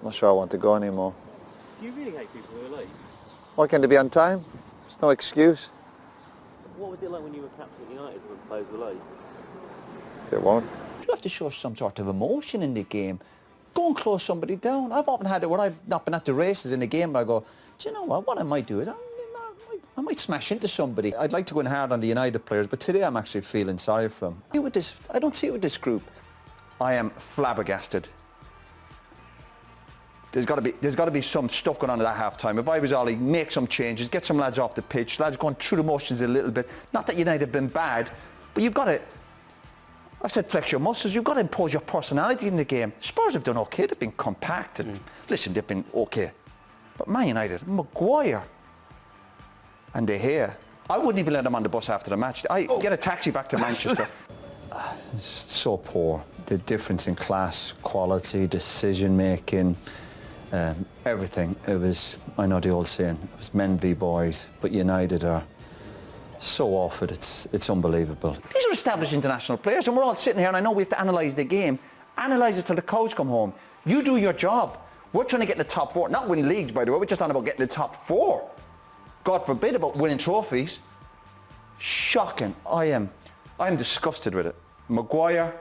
I'm not sure I want to go anymore. Do you really hate people who are late? Why can't they be on time? There's no excuse. What was it like when you were captain at United when players were late? They won't. You have to show some sort of emotion in the game. Go and close somebody down. I've often had it where I've not been at the races in the game, but I go, do you know what I might do is I might smash into somebody. I'd like to go in hard on the United players, but today I'm actually feeling sorry for them. I don't see it with this group. I am flabbergasted. There's got to be some stuff going on at that half-time. If I was Ollie, make some changes, get some lads off the pitch, lads going through the motions a little bit. Not that United have been bad, but you've got to, I've said flex your muscles, you've got to impose your personality in the game. Spurs have done okay, they've been compact and listen, they've been okay. But Man United, Maguire and De Gea, I wouldn't even let them on the bus after the match. Get a taxi back to Manchester. It's so poor. The difference in class, quality, decision making, everything. It was, I know the old saying, it was men v boys, but United are so off it, it's unbelievable. These are established international players and we're all sitting here and I know we have to analyse the game. Analyse it till the cows come home. You do your job. We're trying to get in the top four, not win leagues by the way, we're just on about getting in the top four. God forbid about winning trophies. Shocking. I am disgusted with it. Maguire,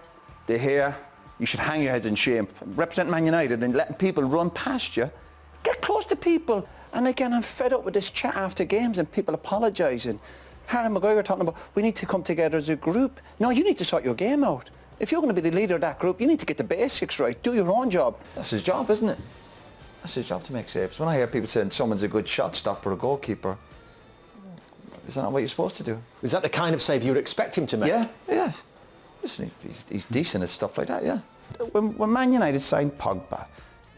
De Gea, you should hang your heads in shame. Representing Man United and letting people run past you. Get close to people. And again, I'm fed up with this chat after games and people apologising. Harry Maguire talking about, we need to come together as a group. No, you need to sort your game out. If you're going to be the leader of that group, you need to get the basics right. Do your own job. That's his job, isn't it? That's his job to make saves. When I hear people saying someone's a good shot stopper or a goalkeeper, is that not what you're supposed to do? Is that the kind of save you would expect him to make? Yeah. Listen, he's decent at stuff like that, yeah. When Man United signed Pogba,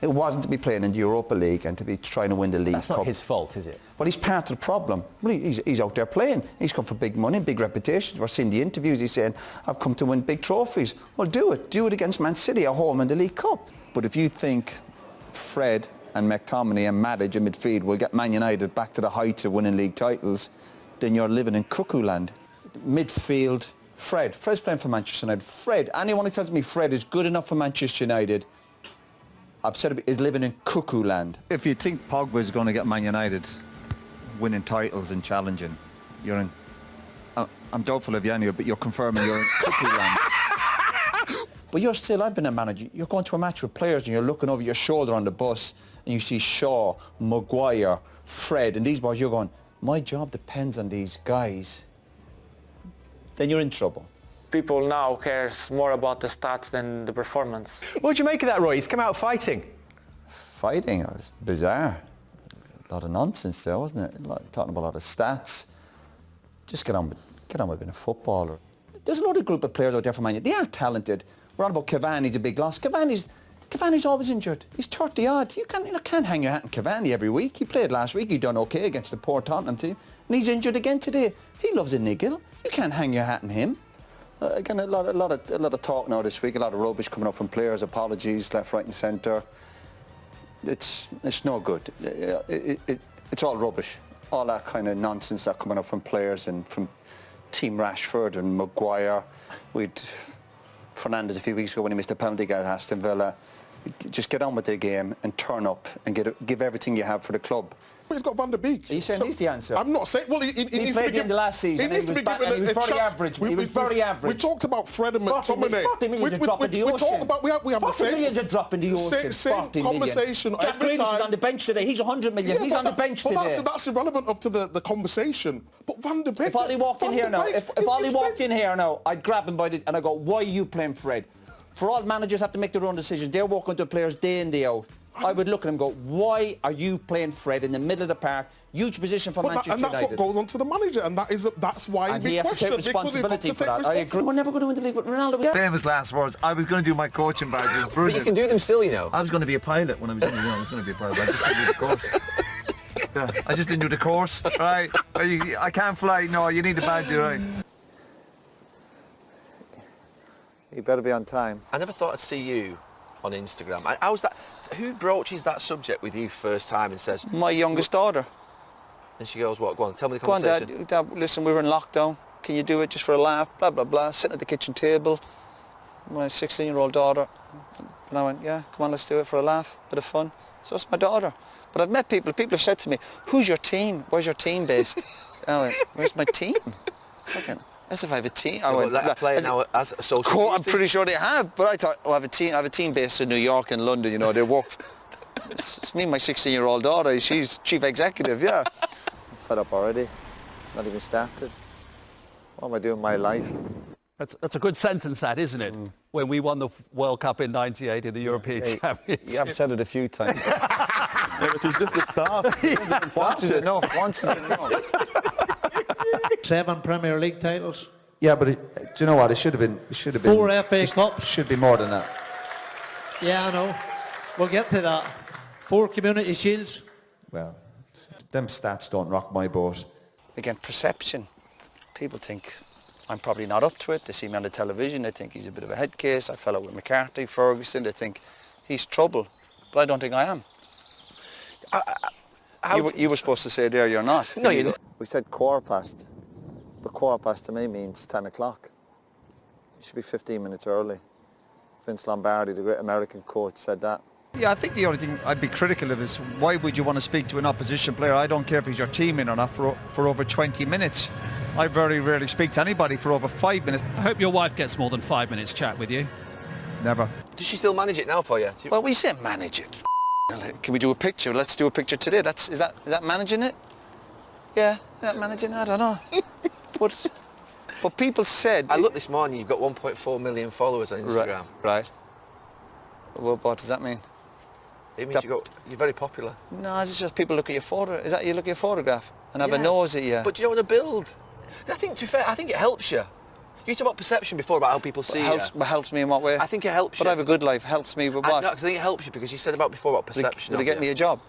it wasn't to be playing in the Europa League and to be trying to win the League Cup. That's not his fault, is it? Well, he's part of the problem. Well, he's out there playing. He's come for big money, big reputations. We're seeing the interviews. He's saying, I've come to win big trophies. Well, do it. Do it against Man City at home in the League Cup. But if you think Fred and McTominay and Matic in midfield will get Man United back to the heights of winning league titles, then you're living in cuckoo land. Midfield, Fred's playing for Manchester United. Fred, anyone who tells me Fred is good enough for Manchester United, I've said it, is living in cuckoo land. If you think Pogba is going to get Man United winning titles and challenging, you're in, I'm doubtful of you anyway, but you're confirming you're in cuckoo land. But I've been a manager, you're going to a match with players and you're looking over your shoulder on the bus and you see Shaw, Maguire, Fred and these boys, you're going, my job depends on these guys. Then you're in trouble. People now cares more about the stats than the performance. What do you make of that, Roy? He's come out fighting. Fighting? It was bizarre. A lot of nonsense there, wasn't it? Talking about a lot of stats. Just get on with being a footballer. There's a lot of group of players out there from Man United. They are talented. We're on about Cavani's a big loss. Cavani's always injured. He's 30-odd. You can't hang your hat on Cavani every week. He played last week. He done okay against the poor Tottenham team. And he's injured again today. He loves a niggle. You can't hang your hat on him. Again, a lot of talk now this week. A lot of rubbish coming up from players. Apologies, left, right, and centre. It's no good. It's all rubbish. All that kind of nonsense that coming up from players and from Team Rashford and Maguire. We'd Fernandes a few weeks ago when he missed a penalty against Aston Villa. Just get on with the game and turn up and give everything you have for the club. But he's got Van der Beek. Are you saying he's the answer? I'm not saying... Well, he played at the end of last season. He was very average. He was very average. We talked about Fred and McTominay. 40 million to drop in the ocean. We have the same... 40 million to drop in the ocean. Same conversation Jack every Grealish time. is on the bench today. He's 100 million. He's on the bench today. That's irrelevant up to the conversation. But Van der Beek... If Ollie walked in here now, if Ollie walked in here now, I'd grab him by the... And I'd go, why are you playing Fred? For all managers have to make their own decisions. They're walking to players day in, day out. I would look at him and go, why are you playing Fred in the middle of the park? Huge position for Manchester United. And that's what goes on to the manager, and that's why he has to take responsibility for that. I agree. We're never going to win the league with Ronaldo. Famous last words. I was going to do my coaching badges. But you can do them still, you know. I was going to be a pilot when I was young. I was going to be a pilot. I just didn't do the course. Yeah, I just didn't do the course, right? I can't fly. No, you need the badge, right? You better be on time. I never thought I'd see you on Instagram. How's that? Who broaches that subject with you first time and says... My youngest daughter. And she goes, what? Go on, tell me the Go on, conversation. Dad, listen, we were in lockdown. Can you do it just for a laugh? Blah, blah, blah. Sitting at the kitchen table. My 16-year-old daughter. And I went, yeah, come on, let's do it for a laugh, bit of fun. So it's my daughter. But I've met people have said to me, who's your team? Where's your team based? I went, where's my team? Okay. As if I have a team. I went, Let a player now as a social I'm pretty sure they have, but I thought, I have a team based in New York and London, you know, they work. It's me and my 16-year-old daughter, she's chief executive, yeah. I'm fed up already, not even started. What am I doing with my life? That's a good sentence, that, isn't it? When we won the World Cup in '98 in the European Championship. You have said it a few times. It was just the start. Once is enough, once is enough. 7 Premier League titles. Yeah, but do you know what? It should have been. 4 FA Cups. Should be more than that. Yeah, I know. We'll get to that. 4 Community Shields. Well, them stats don't rock my boat. Again, perception. People think I'm probably not up to it. They see me on the television. They think he's a bit of a head case. I fell out with McCarthy, Ferguson. They think he's trouble. But I don't think I am. You were supposed to say there you're not. No, you. We said 1/4 but 1/4 to me means 10 o'clock. You should be 15 minutes early. Vince Lombardi, the great American coach, said that. Yeah, I think the only thing I'd be critical of is why would you want to speak to an opposition player? I don't care if he's your teammate or not for over 20 minutes. I very rarely speak to anybody for over 5 minutes. I hope your wife gets more than 5 minutes chat with you. Never. Does she still manage it now for you? Well, we say manage it. Can we do a picture? Let's do a picture today. Is that managing it? Yeah, is that managing it? I don't know. But people said... I looked this morning, you've got 1.4 million followers on Instagram. Right. Well, what does that mean? It means you're very popular. No, it's just people look at your photo. Is that you look at your photograph and have a nose at you? But do you want to build? I think, to be fair, I think it helps you. You talked about perception before, about how people see you. Helps me in what way? I think it helps you. But I have a good life. Helps me with what? No, because I think it helps you because you said before about perception. Would it get me a job?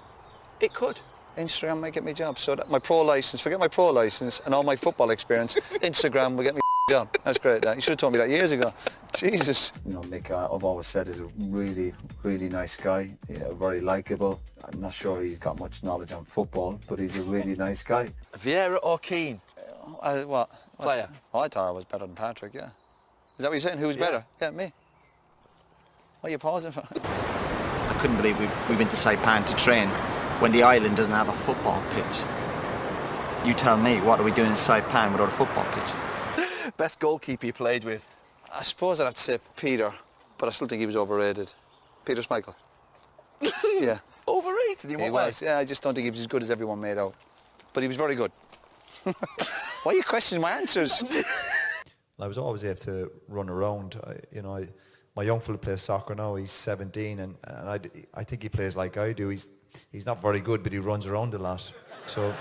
It could. Instagram might get me a job. So that my pro license, forget my pro license and all my football experience, Instagram will get me a job. That's great. You should have told me that years ago. Jesus. You know, Mick, I've always said is a really, really nice guy. Yeah, very likeable. I'm not sure he's got much knowledge on football, but he's a really nice guy. Vieira or Keane? What? Player. I thought I was better than Patrick, yeah. Is that what you're saying? Who was better? Yeah, me. What are you pausing for? I couldn't believe we went to Saipan to train when the island doesn't have a football pitch. You tell me, what are we doing in Saipan without a football pitch? Best goalkeeper you played with? I suppose I'd have to say Peter, but I still think he was overrated. Peter Schmeichel. Yeah. Overrated? In what way? Was. Yeah, I just don't think he was as good as everyone made out. But he was very good. Why are you questioning my answers? I was always able to run around. My young fella plays soccer now. He's 17, and I think he plays like I do. He's not very good, but he runs around a lot. So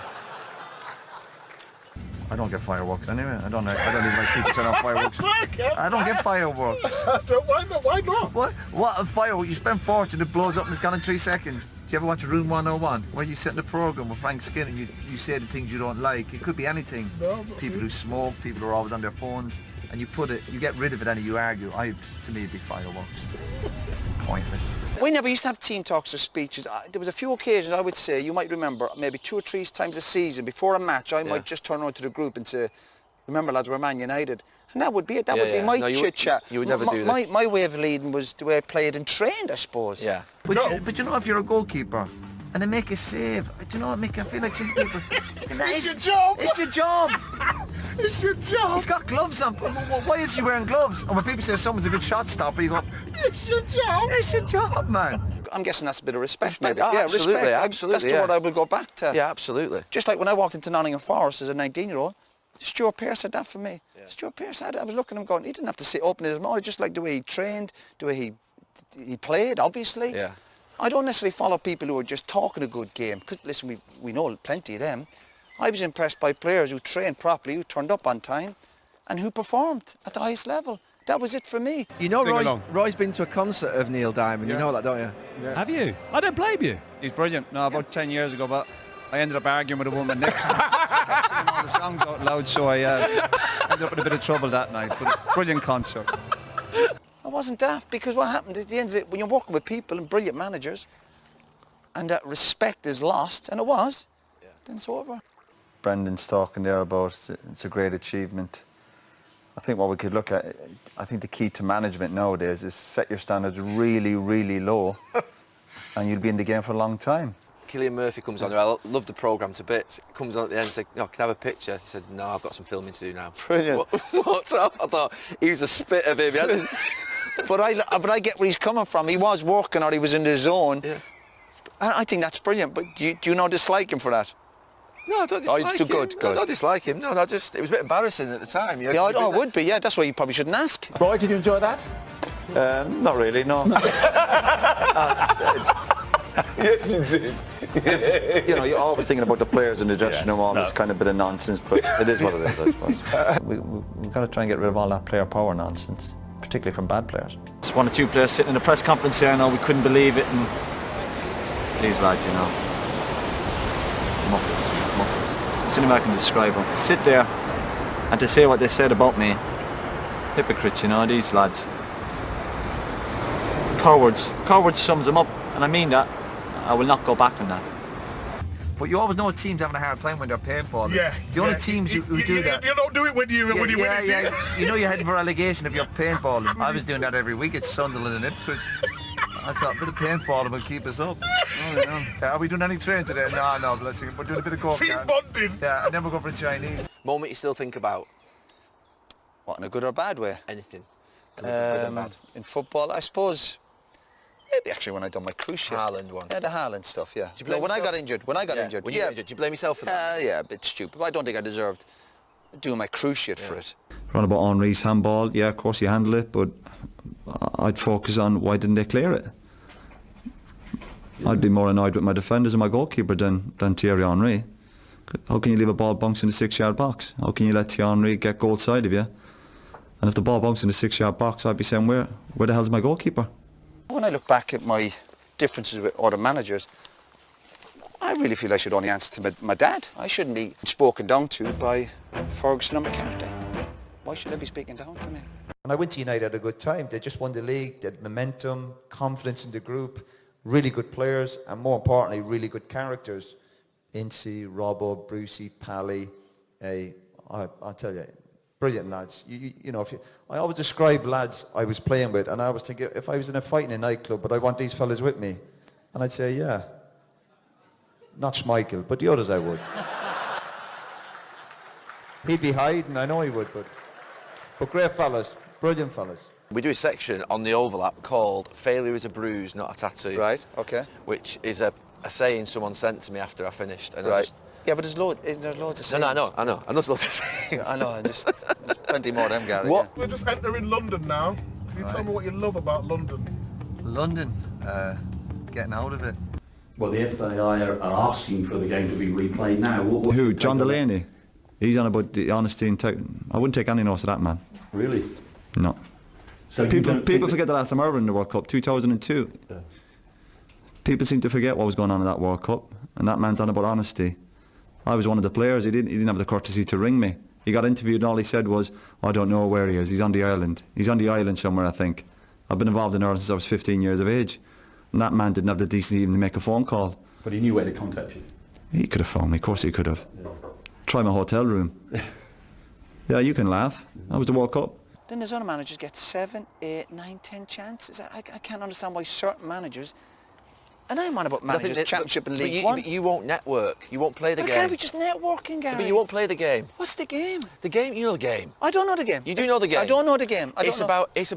I don't get fireworks anyway. I don't even like people setting off fireworks. I don't get fireworks. Why not? What a firework? You spend fortune, it blows up and it's gone in 3 seconds. Do you ever watch Room 101 where you sit in the programme with Frank Skinner and you say the things you don't like? It could be anything. People who smoke, people who are always on their phones, and you get rid of it and you argue. To me, it'd be fireworks. Pointless. We never used to have team talks or speeches. There was a few occasions, I would say, you might remember, maybe 2 or 3 times a season, before a match, I might just turn around to the group and say, remember lads, we're Man United. And that would be it. That would be my chit-chat. You would never do that. My way of leading was the way I played and trained, I suppose. Yeah. But you know, if you're a goalkeeper and they make a save, do you know what, Mick? I feel like some people... It's your job! It's your job! It's your job! He's got gloves on. Why is he wearing gloves? And when people say someone's a good shot stopper, you go... It's your job! It's your job, man. I'm guessing that's a bit of respect, maybe. Oh, yeah, absolutely, respect. absolutely. That's the word I will go back to. Yeah, absolutely. Just like when I walked into Nottingham Forest as a 19-year-old, Stuart Pearce said that for me. Yeah. Stuart Pearce said it. I was looking at him going, he didn't have to open his mouth, just like the way he trained, the way he played, obviously. Yeah. I don't necessarily follow people who are just talking a good game, because, listen, we know plenty of them. I was impressed by players who trained properly, who turned up on time, and who performed at the highest level. That was it for me. You know, Roy's been to a concert of Neil Diamond. Yes. You know that, don't you? Yeah. Have you? I don't blame you. He's brilliant. No, about 10 years ago, but I ended up arguing with a woman next to me. Kept singing all the songs out loud, so I ended up in a bit of trouble that night. But brilliant concert. I wasn't daft, because what happened at the end of it, when you're working with people and brilliant managers, and that respect is lost, and it was, then it's over. Brendan's talking there about it's a great achievement. I think what we could look at, I think the key to management nowadays is set your standards really, really low and you'll be in the game for a long time. Cillian Murphy comes on, I love the programme to bits. Comes on at the end and said, "No, can I have a picture?" He said, "No, I've got some filming to do now." Brilliant. What's up? I thought he was a spit of him. But I get where he's coming from. He was working or he was in the zone. Yeah. I think that's brilliant. But do you not dislike him for that? No, I don't dislike him. Good. No, I don't dislike him. No, it was a bit embarrassing at the time. Yeah, it would be. Yeah, that's why you probably shouldn't ask. Roy, did you enjoy that? Not really, no. Yes, you did. You know, you're always thinking about the players in the dressing room, all this kind of bit of nonsense, but it is what it is, I suppose. We've got to try and get rid of all that player power nonsense, particularly from bad players. It's one or two players sitting in a press conference here, we couldn't believe it, and these lads, muppets. It's the only way I can describe them. To sit there and to say what they said about me, hypocrites, these lads. Cowards sums them up, and I mean that. I will not go back on that. But you always know teams having a hard time when they're paying for it. Yeah. The only teams who do that. You don't do it when you win it. Yeah. You know you're heading for relegation if you're paying for them. I was doing that every week at Sunderland and Ipswich. I thought a bit of paying for them will keep us up. Are we doing any training today? No, bless you. We're doing a bit of coke. Team bonding. Yeah, and then we'll go for a Chinese. Moment you still think about? What, in a good or bad way? Anything. Good and bad. In football, I suppose. Maybe actually when I done my cruise ship. Haaland one. Yeah, the Haaland stuff, yeah. When I got injured. When you got injured, do you blame yourself for that? Yeah, a bit stupid. But I don't think I deserved doing my cruise shit for it. Around about Henry's handball, yeah, of course you handle it, but I'd focus on why didn't they clear it. I'd be more annoyed with my defenders and my goalkeeper than Thierry Henry. How can you leave a ball bounce in the 6-yard box? How can you let Thierry Henry get goal side of you? And if the ball bounced in the 6-yard box, I'd be saying, where the hell's my goalkeeper? When I look back at my differences with other managers, I really feel I should only answer to my dad. I shouldn't be spoken down to by Ferguson or McCarthy. Why should I be speaking down to me? When I went to United, I had a good time. They just won the league, they had momentum, confidence in the group, really good players, and more importantly, really good characters. Incy, Robbo, Brucey, Pally, I'll tell you, brilliant lads. I always describe lads I was playing with, and I was thinking, if I was in a fight in a nightclub, but I want these fellas with me, and I'd say, yeah. Not Schmeichel, but the others I would. He'd be hiding, I know he would, but great fellas, brilliant fellas. We do a section on the overlap called "Failure is a bruise, not a tattoo." Right. Okay. Which is a saying someone sent to me after I finished. And right. Yeah, but isn't there loads of sayings? No, I know. And there's loads of sayings. I know. There's plenty more of them, Gary. What? We're just entering London now. Can you tell me what you love about London? London, getting out of it. Well, the FAI are asking for the game to be replayed now. Who? John Delaney? He's on about the honesty and I wouldn't take any notice of that man. Really? No. So people forget the last time I ever in the World Cup, 2002. Yeah. People seem to forget what was going on in that World Cup, and that man's on about honesty. I was one of the players. He didn't have the courtesy to ring me. He got interviewed and all he said was, "I don't know where he is. He's on the island. He's on the island somewhere, I think. I've been involved in Ireland since I was 15 years of age." And that man didn't have the decency even to make a phone call. But he knew where to contact you. He could have phoned me. Of course he could have. Yeah. Try my hotel room. Yeah, you can laugh. That was the World Cup. Then there's other managers get 7, 8, 9, 10 chances. I can't understand why certain managers, and I'm on about managers, Championship and League One. But you won't network. You won't play the game. Can't we just networking, Gary? But you won't play the game. What's the game? The game. You know the game. I don't know the game. You do know the game. I don't know the game. It's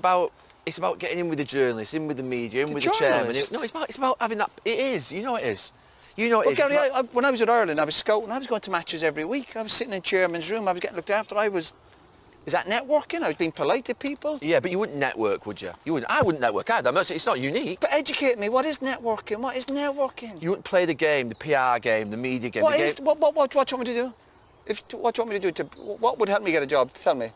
about getting in with the journalists, in with the media, in with the chairman. No, it's about having that. It is. You know it is. You know it is. Gary, when I was at Ireland, I was scouting. I was going to matches every week. I was sitting in chairman's room. I was getting looked after. Is that networking? I was being polite to people. Yeah, but you wouldn't network, would you? You wouldn't. I wouldn't network either. It's not unique. But educate me. What is networking? What is networking? You wouldn't play the game, the PR game, the media game. What do you want me to do? What do you want me to do? What would help me get a job? Tell me.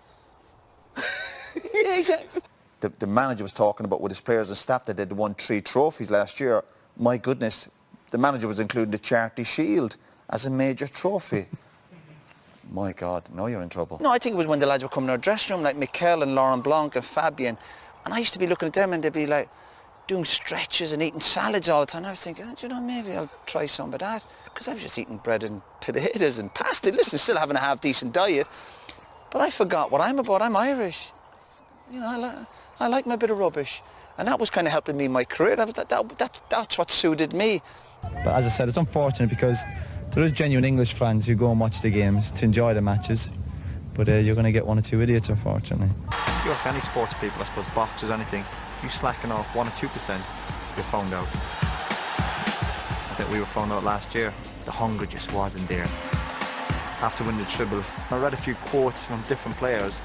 Yeah, exactly. The manager was talking about with his players and staff that they'd won 3 trophies last year. My goodness, the manager was including the Charity Shield as a major trophy. My God, now you're in trouble. No, I think it was when the lads were coming in our dressing room, like Mikel and Laurent Blanc and Fabien, and I used to be looking at them and they'd be like doing stretches and eating salads all the time. I was thinking, do you know, maybe I'll try some of that, because I was just eating bread and potatoes and pasta. Listen, still having a half-decent diet. But I forgot what I'm about. I'm Irish. You know, I like my bit of rubbish. And that was kind of helping me in my career. That's what suited me. But as I said, it's unfortunate because there is genuine English fans who go and watch the games to enjoy the matches. But you're going to get one or two idiots, unfortunately. You ask any sports people, I suppose, boxers, anything, you slacking off 1 or 2%, you're found out. I think we were found out last year. The hunger just wasn't there. After winning the treble, I read a few quotes from different players,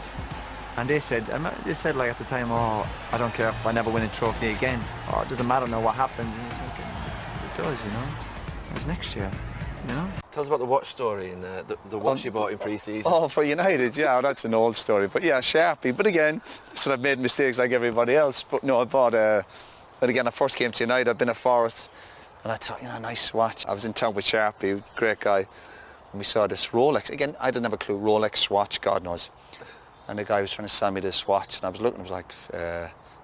and they said like at the time, oh, I don't care if I never win a trophy again. Oh, it doesn't matter now what happens. And you're thinking, it does, you know. It's next year, you know. Tell us about the watch story and the watch you bought in pre-season. Oh, for United, yeah, that's an old story. But yeah, Sharpie. But again, listen, I've made mistakes like everybody else. But no, I bought but again, I first came to United, I've been at Forest, and I thought, you know, nice watch. I was in town with Sharpie, great guy, and we saw this Rolex. Again, I didn't have a clue, Rolex watch, God knows. And the guy was trying to sell me this watch, and I was looking, it was like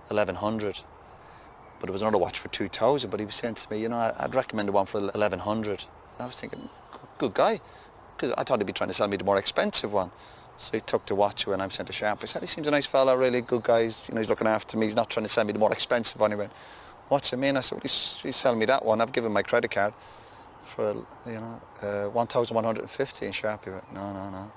1,100. But it was another watch for 2,000, but he was saying to me, you know, I'd recommend the one for 1,100. And I was thinking, good guy, because I thought he'd be trying to sell me the more expensive one. So he took the watch away and I'm sent to Sharp. I said, he seems a nice fella, really good guy. You know, he's looking after me. He's not trying to sell me the more expensive one. He went, what's it mean? I said, well, he's selling me that one. I've given my credit card for, you know, 1,150. And Sharp, he went, no.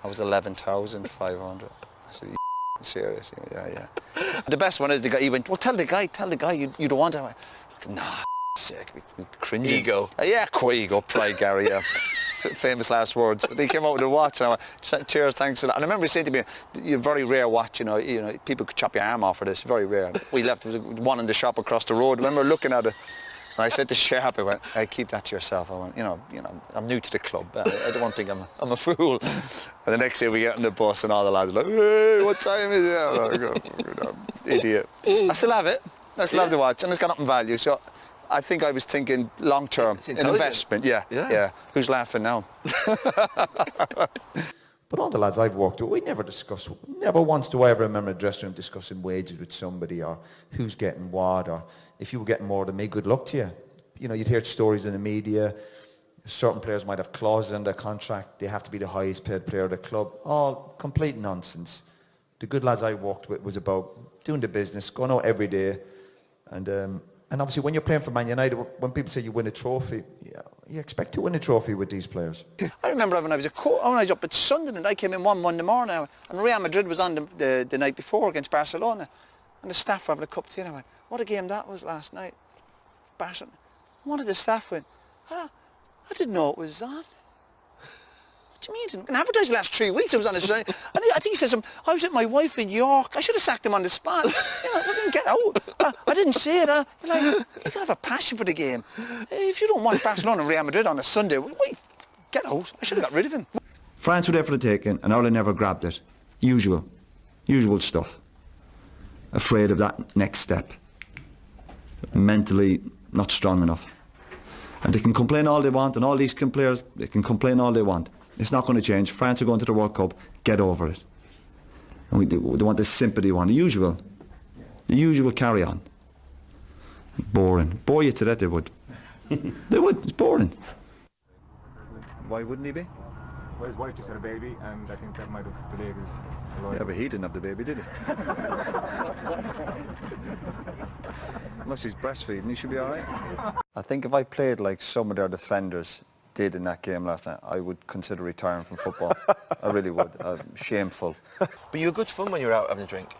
I was 11,500. I said, you serious? He went, yeah. And the best one is the guy, he went, well, tell the guy you don't want it. I went, nah, sick, we cringing. Ego. Yeah, ego, pride, Gary, yeah. Famous last words. But he came out with a watch and I went, cheers, thanks a lot. And I remember he saying to me, you're a very rare watch, you know, people could chop your arm off for this, very rare. We left, there was one in the shop across the road. I remember looking at it. And I said to Sharp, I went, hey, keep that to yourself. I went, you know, I'm new to the club. I don't want to think I'm a fool. And the next day we get on the bus and all the lads are like, hey, what time is it? I go, idiot. I still have it. I still have the watch and it's got up in value. So I think I was thinking long term, an investment. Yeah. Who's laughing now? But all the lads I've worked with, we never once do I ever remember a dressing room discussing wages with somebody or who's getting what, or if you were getting more than me, good luck to you. You know, you'd hear stories in the media, certain players might have clauses in their contract, they have to be the highest paid player of the club. All complete nonsense. The good lads I worked with was about doing the business, going out every day, and obviously when you're playing for Man United, when people say you win a trophy, you expect to win a trophy with these players. I remember when I was up at Sunderland, I came in one Monday morning and Real Madrid was on the night before against Barcelona, and the staff were having a cup of tea and I went, what a game that was last night. Barcelona. One of the staff went, I didn't know it was on. What do you mean? It's been advertised the last 3 weeks. It was on the and I think he said something, I was with my wife in York. I should have sacked him on the spot. You know, I didn't get out. I didn't say it. You're like, you gotta have a passion for the game. If you don't watch Barcelona and Real Madrid on a Sunday, wait, get out. I should have got rid of him. France were there for the taking and Ireland never grabbed it. Usual stuff. Afraid of that next step. Mentally not strong enough. And they can complain all they want, and all these players, they can complain all they want. It's not going to change. France are going to the World Cup. Get over it. And they want this sympathy one. The usual carry on. Boring. Bore you to that, they would. They would. It's boring. Why wouldn't he be? Well, his wife just had a baby, and I think that might have delayed his arrival. Yeah, but he didn't have the baby, did he? Unless he's breastfeeding, he should be all right. I think if I played like some of their defenders did in that game last night, I would consider retiring from football. I really would. Shameful. But you were good fun when you were out having a drink.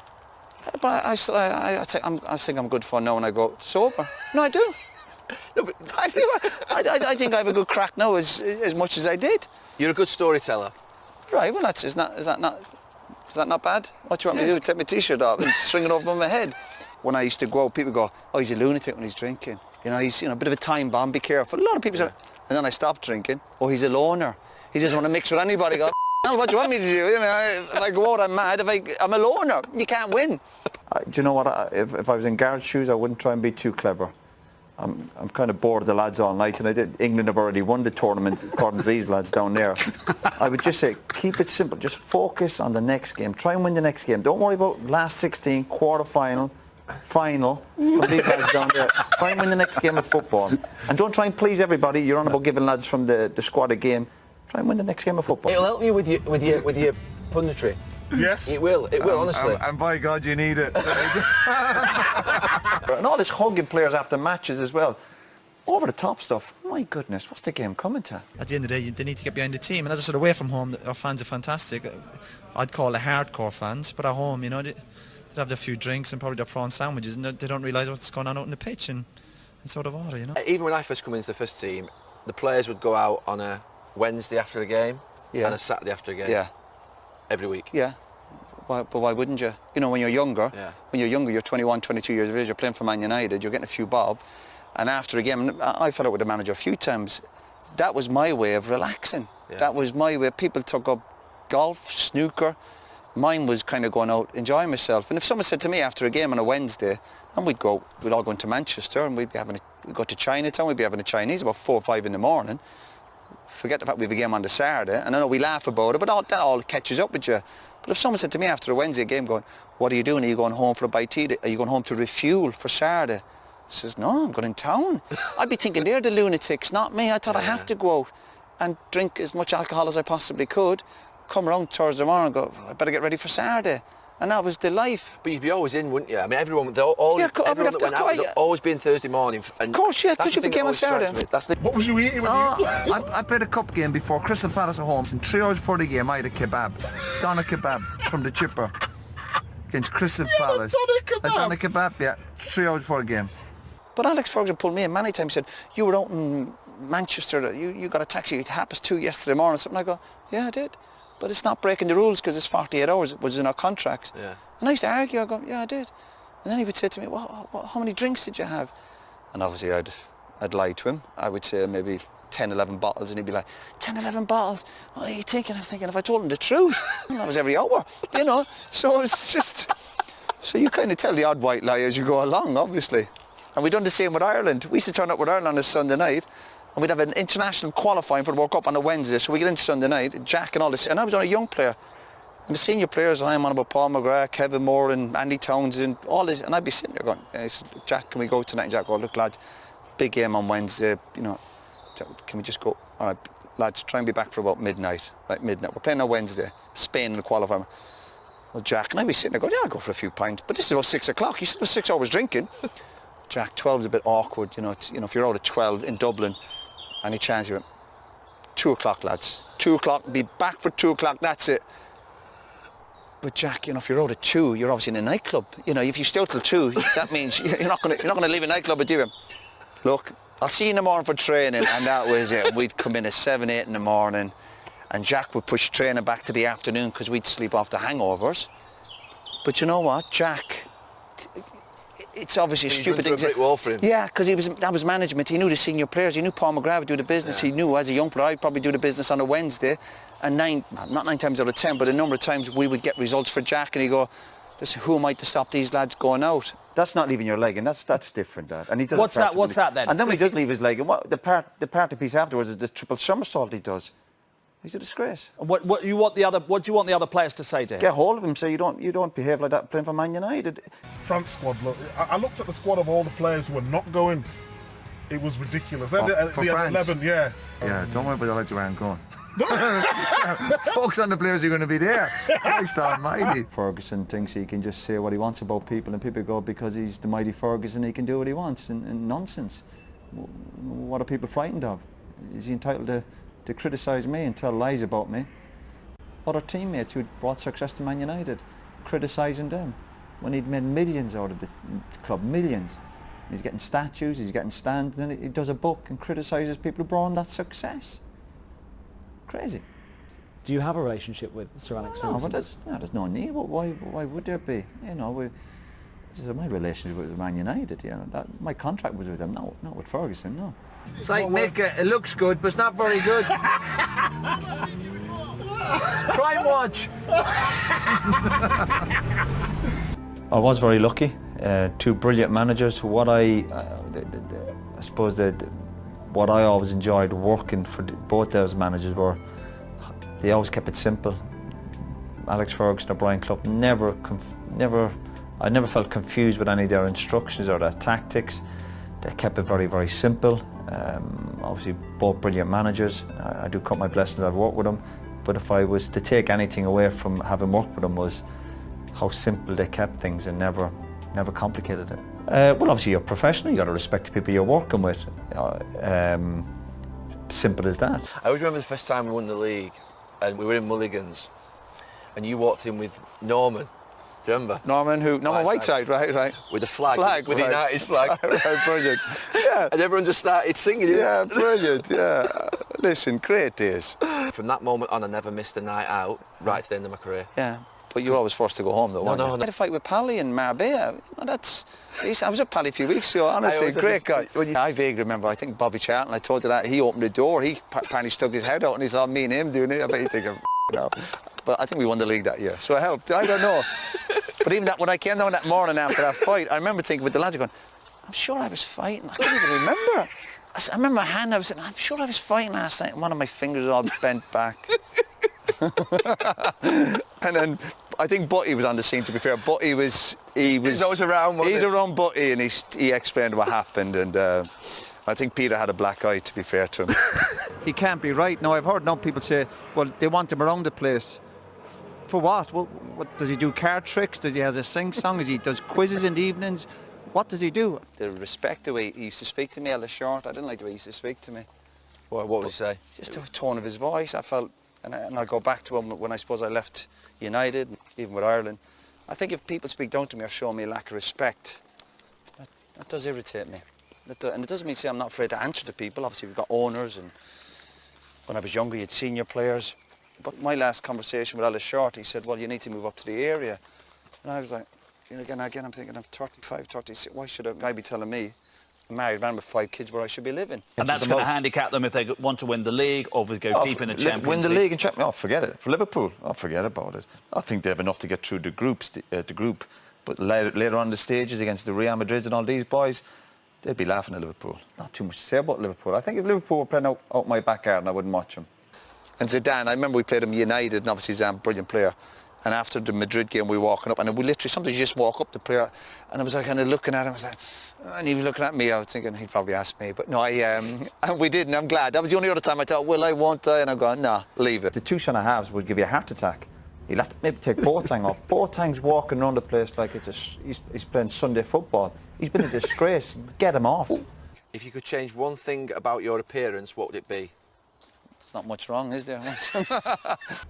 But I think I'm good fun now when I go sober. No, I do. No, but I do. I think I have a good crack now as much as I did. You're a good storyteller. Right. Well, is that not bad? What do you want me to do? Take my t-shirt off and string it over my head? When I used to go out, people go, oh, he's a lunatic when he's drinking. You know, he's a bit of a time bomb. Be careful. A lot of people say. And then I stopped drinking. Oh, he's a loner. He doesn't want to mix with anybody. Go, what do you want me to do? You know, if I go out, I'm mad. I'm a loner. You can't win. Do you know what? If I was in Garrett's shoes, I wouldn't try and be too clever. I'm kind of bored of the lads all night, and England have already won the tournament according to these lads down there. I would just say, keep it simple. Just focus on the next game. Try and win the next game. Don't worry about last 16, quarter-final, final. These lads down there. Try and win the next game of football. And don't try and please everybody. You're on about giving lads from the squad a game. Try and win the next game of football. It'll help you with your Punditry. Yes. It will, honestly. And by God, you need it. And all this hugging players after matches as well. Over the top stuff. My goodness, what's the game coming to? At the end of the day, they need to get behind the team. And as I said, away from home, our fans are fantastic. I'd call it hardcore fans, but at home, you know, they'd have their few drinks and probably their prawn sandwiches, and they don't realise what's going on out in the pitch and sort of order, you know. Even when I first come into the first team, the players would go out on a Wednesday after the game and a Saturday after the game. Yeah. Every week. Yeah. But why wouldn't you? You know, when you're you're 21, 22 years of age, you're playing for Man United, you're getting a few bob. And after a game, I fell out with the manager a few times. That was my way of relaxing. Yeah. That was my way. People took up golf, snooker. Mine was kind of going out, enjoying myself. And if someone said to me after a game on a Wednesday, and we'd all go into Manchester and we'd go to Chinatown, we'd be having a Chinese about 4 or 5 in the morning. Forget the fact we have a game on the Saturday, and I know we laugh about it, but that all catches up with you. But if someone said to me after a Wednesday game going, what are you doing? Are you going home for a bite to eat? Are you going home to refuel for Saturday? I says, no, I'm going in town. I'd be thinking they're the lunatics, not me. I thought I have to go out and drink as much alcohol as I possibly could, come around Thursday morning and go, I better get ready for Saturday. And that was the life. But you'd be always in, wouldn't you? I mean, everyone that went out would always be in Thursday morning. And of course, yeah, because you have a game on Saturday. What was you eating when I played a cup game before Crystal Palace at home, and 3 hours before the game I had a kebab. Doner kebab from the chipper against Crystal Palace. A doner kebab, yeah, 3 hours before the game. But Alex Ferguson pulled me in many times, said, you were out in Manchester, you got a taxi at 2:30 yesterday morning, something. I go, yeah, I did. But it's not breaking the rules because it's 48 hours, it was in our contracts. Yeah. And I used to argue, I go, yeah, I did. And then he would say to me, how many drinks did you have? And obviously I'd lie to him. I would say maybe 10, 11 bottles, and he'd be like, 10, 11 bottles? What are you thinking? I'm thinking, if I told him the truth, that was every hour, you know. So it's just, so you kind of tell the odd white lie as you go along, obviously. And we've done the same with Ireland. We used to turn up with Ireland on a Sunday night, and we'd have an international qualifying for the World Cup on a Wednesday, so we get into Sunday night, Jack and all this, and I was only a young player. And the senior players, I'm on about Paul McGrath, Kevin Moore and Andy Townsend, all this, and I'd be sitting there going, Jack, can we go tonight? And Jack go, look lads, big game on Wednesday, you know, can we just go? All right, lads, try and be back for about midnight, right, midnight. We're playing on Wednesday, Spain in the qualifying. Well, Jack, and I'd be sitting there going, yeah, I'll go for a few pints, but this is about 6 o'clock, you still have 6 hours drinking. Jack, 12 is a bit awkward, you know, if you're out at 12 in Dublin, any chance you're 2 o'clock, lads. 2 o'clock, be back for 2 o'clock, that's it. But Jack, you know, if you're out at 2, you're obviously in a nightclub. You know, if you stay out till 2, that means you're not going to leave a nightclub, do you? Look, I'll see you in the morning for training, and that was it. We'd come in at 7, 8 in the morning, and Jack would push training back to the afternoon because we'd sleep off the hangovers. But you know what, Jack? It's obviously a stupid thing. Brick wall for him. Yeah, because that was management. He knew the senior players. He knew Paul McGrath would do the business. Yeah. He knew as a young player I'd probably do the business on a Wednesday. And not 9 times out of 10, but a number of times we would get results for Jack, and he'd go, listen, who am I to stop these lads going out? That's not leaving your leg, and that's different, Dad. And he does What's that then? And then when he does leave his leg, and the party piece afterwards is the triple somersault he does. He's a disgrace. What do you want the other players to say to him? Get hold of him, so you don't behave like that playing for Man United. France squad, look, I looked at the squad of all the players who were not going. It was ridiculous. For France? 11, yeah. Yeah, don't worry about the lads who aren't going. Focus on the players who are going to be there. Christ almighty. Ferguson thinks he can just say what he wants about people, and people go, because he's the mighty Ferguson, he can do what he wants, and nonsense. What are people frightened of? Is he entitled to criticise me and tell lies about me? Other teammates who brought success to Man United, criticising them when he'd made millions out of the club, millions. He's getting statues, he's getting stands, and he does a book and criticises people who brought him that success. Crazy. Do you have a relationship with Sir Alex Ferguson? There's no need. Why would there be? You know, this is my relationship with Man United. You know, my contract was with them, not with Ferguson. No. It's like Micah. It looks good, but it's not very good. Try and watch. I was very lucky. 2 brilliant managers. What I suppose that what I always enjoyed working for both those managers were they always kept it simple. Alex Ferguson or Brian Clough I never felt confused with any of their instructions or their tactics. They kept it very, very simple. Obviously both brilliant managers. I do cut my blessings, I've worked with them. But if I was to take anything away from having worked with them was how simple they kept things and never complicated it. Well, obviously you're professional, you got to respect the people you're working with. Simple as that. I always remember the first time we won the league and we were in Mulligan's and you walked in with Norman. Do you remember? Norman Whiteside, right. With a flag with the right. United flag. Right, brilliant. Yeah. And everyone just started singing. Yeah, brilliant, yeah. Listen, great days. From that moment on, I never missed a night out right to the end of my career. Yeah, but you were always forced to go home though, weren't you? No. I had a fight with Pally in Marbella. I was with Pally a few weeks ago, honestly, great guy. I vaguely remember, I think Bobby Charlton, I told you that, he opened the door, he apparently stuck his head out and he saw me and him doing it. I bet you think, but I think we won the league that year, so it helped. I don't know. But even that, when I came down that morning after that fight, I remember thinking with the lads going, I'm sure I was fighting. I can't even remember. I remember my hand, I'm sure I was fighting last night, and one of my fingers was all bent back. And then I think Butty was on the scene, to be fair. Butty was... He's always around, wasn't he? He's around Butty, and he explained what happened, and I think Peter had a black eye, to be fair to him. He can't be right. Now, I've heard now people say, well, they want him around the place. For what? What does he do? Card tricks? Does he have a sing-song? Does quizzes in the evenings? What does he do? The respect the way he used to speak to me, Ellis Short. I didn't like the way he used to speak to me. What would you say? Just the tone of his voice. I felt, and I go back to him when I suppose I left United, even with Ireland. I think if people speak down to me or show me a lack of respect, that does irritate me. And it doesn't mean to say I'm not afraid to answer to people. Obviously we've got owners, and when I was younger you had senior players. But my last conversation with Ellis Short, he said, well, you need to move up to the area. And I was like, again I'm thinking, I'm 35, 36, why should a guy be telling me, a married man with 5 kids, where I should be living? And that's going to handicap them if they want to win the league or if they go deep in the Champions League. Win the league and Champions League, forget it. For Liverpool, forget about it. I think they have enough to get through the group. But later on the stages against the Real Madrids and all these boys, they'd be laughing at Liverpool. Not too much to say about Liverpool. I think if Liverpool were playing out my back garden, I wouldn't watch them. And Zidane, I remember we played him United, and obviously Zidane, brilliant player. And after the Madrid game, we were walking up, and we literally, sometimes you just walk up the player, and I was like kind of looking at him, I was like, and he was looking at me, I was thinking he'd probably ask me, but no, and we did, and I'm glad. That was the only other time I thought, will I, won't I? And I'm going, nah, leave it. The 2 centre-halves would give you a heart attack. You'll have to maybe take Boateng off. Boateng's walking around the place like he's playing Sunday football. He's been a disgrace. Get him off. If you could change one thing about your appearance, what would it be? There's not much wrong, is there?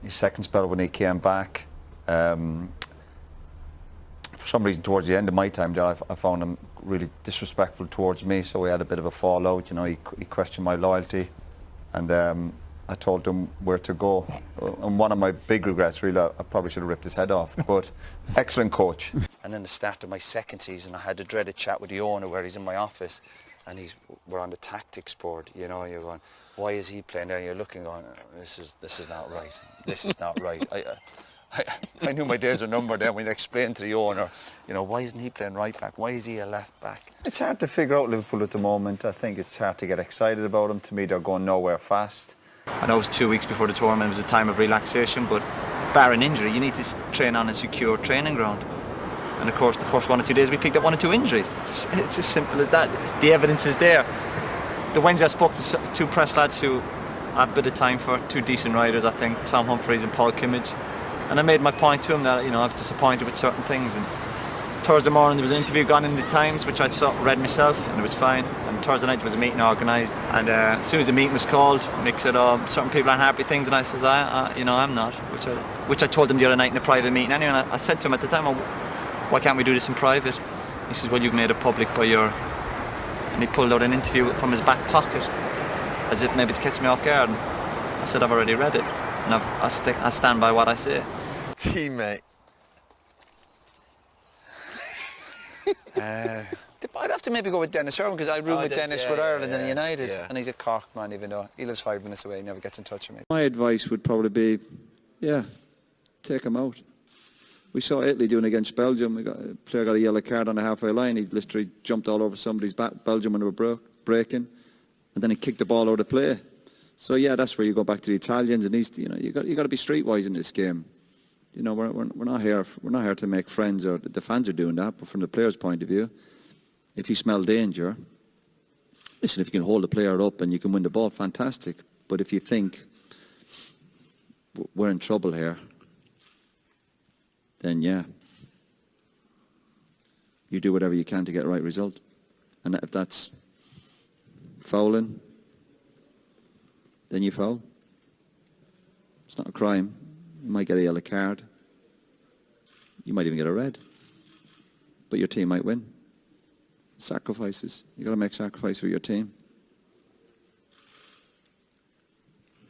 His second spell when he came back, for some reason towards the end of my time there, I found him really disrespectful towards me, so we had a bit of a fallout. He questioned my loyalty, and I told him where to go. And one of my big regrets, really, I probably should have ripped his head off, but excellent coach. And then the start of my second season, I had a dreaded chat with the owner where he's in my office, and we're on the tactics board, you're going, why is he playing there? And you're looking going, this is not right. This is not right. I knew my days were numbered then when you explained to the owner, why isn't he playing right back? Why is he a left back? It's hard to figure out Liverpool at the moment. I think it's hard to get excited about them. To me, they're going nowhere fast. I know it was 2 weeks before the tournament, it was a time of relaxation, but barring injury, you need to train on a secure training ground. And of course, the first 1 or 2 days we picked up 1 or 2 injuries. It's as simple as that. The evidence is there. The Wednesday I spoke to 2 press lads who I had a bit of time for, 2 decent riders, I think, Tom Humphreys and Paul Kimmage. And I made my point to him that, I was disappointed with certain things. And Thursday morning there was an interview gone in the Times, which I'd read myself, and it was fine. And Thursday night there was a meeting organised. And as soon as the meeting was called, Mick said, certain people aren't happy with things, and I says, I'm not. Which I told him the other night in a private meeting anyway. And I said to him at the time, why can't we do this in private? He says, well, you've made it public by your... And he pulled out an interview from his back pocket, as if maybe to catch me off guard. And I said, I've already read it, and I stand by what I say. Teammate. I'd have to maybe go with Dennis Irwin, because I room with Dennis with Ireland and United, and he's a Cork man, even though he lives 5 minutes away, he never gets in touch with me. My advice would probably be, take him out. We saw Italy doing against Belgium. A player got a yellow card on the halfway line. He literally jumped all over somebody's back, Belgium, when they were breaking, and then he kicked the ball out of play. So that's where you go back to the Italians, and you got to be streetwise in this game. We're not here to make friends, or the fans are doing that. But from the player's point of view, if you smell danger, listen, if you can hold the player up and you can win the ball, fantastic. But if you think we're in trouble here, then yeah, you do whatever you can to get the right result. And if that's fouling, then you foul. It's not a crime. You might get a yellow card. You might even get a red. But your team might win. Sacrifices. You've got to make sacrifice for your team.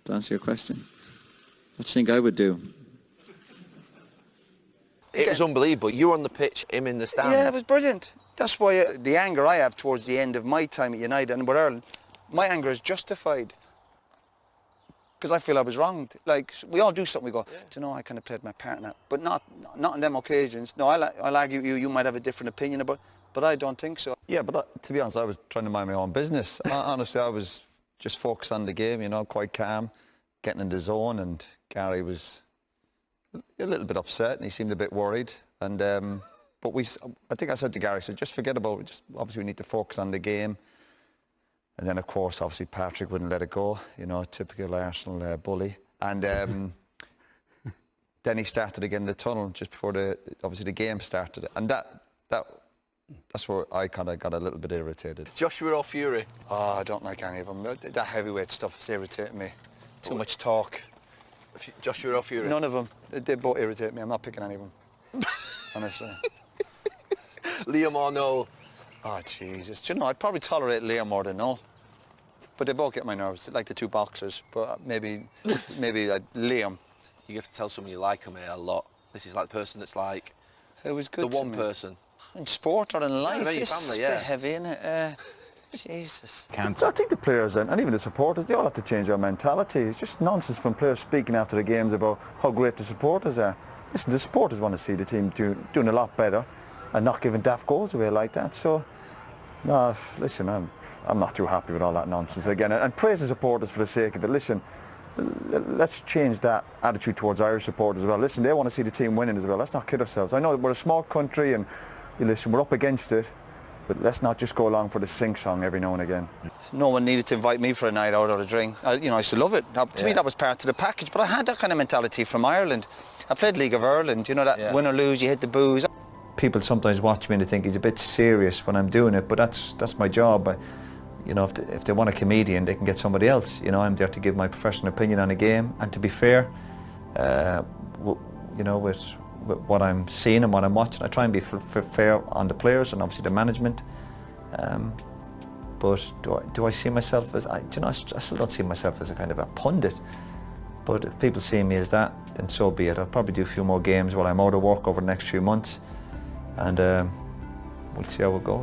To answer your question, what do you think I would do? It was unbelievable. You were on the pitch, him in the stand. Yeah, it was brilliant. That's why the anger I have towards the end of my time at United and with Ireland, my anger is justified. Because I feel I was wronged. Like, we all do something, we go, do you know, I kind of played my part in that. But not on them occasions. No, I'll argue with you, you might have a different opinion about it, but I don't think so. Yeah, but to be honest, I was trying to mind my own business. Honestly, I was just focused on the game, you know, quite calm, getting in the zone, and Gary was a little bit upset and he seemed a bit worried. And but I think I said to Gary, I said, just forget about it. Just obviously we need to focus on the game. And then of course, obviously Patrick wouldn't let it go. You know, typical Arsenal bully. And then he started again in the tunnel just before obviously the game started. And that's where I kind of got a little bit irritated. Joshua or Fury? Oh, I don't like any of them. That heavyweight stuff is irritating me. Too much talk. Joshua or Fury? None of them. They both irritate me. I'm not picking any of them. Honestly. Liam or Noel? Oh, Jesus. Do you know, I'd probably tolerate Liam more than Noel. But they both get my nerves, like the two boxers. But maybe Liam. You have to tell someone you like him a lot. This is like the person that's like... It was good the one person. In sport or in life, yeah, your it's family, a bit heavy, innit? Jesus. Can't. I think the players and even the supporters, they all have to change their mentality. It's just nonsense from players speaking after the games about how great the supporters are. Listen, the supporters want to see the team doing a lot better and not giving daft goals away like that. So, no, listen, I'm not too happy with all that nonsense again. And praising supporters for the sake of it. Listen, let's change that attitude towards Irish supporters as well. Listen, they want to see the team winning as well. Let's not kid ourselves. I know we're a small country and, listen, we're up against it. But let's not just go along for the sing-song every now and again. No one needed to invite me for a night out or a drink. I used to love it. To me, that was part of the package. But I had that kind of mentality from Ireland. I played League of Ireland, you know, that win or lose, you hit the booze. People sometimes watch me and they think he's a bit serious when I'm doing it, but that's my job. You know, if they want a comedian, they can get somebody else. You know, I'm there to give my professional opinion on a game, and to be fair, you know, with what I'm seeing and what I'm watching, I try and be fair on the players and obviously the management. But do I see myself as, I still don't see myself as a kind of a pundit. But if people see me as that, then so be it. I'll probably do a few more games while I'm out of work over the next few months, and we'll see how it goes.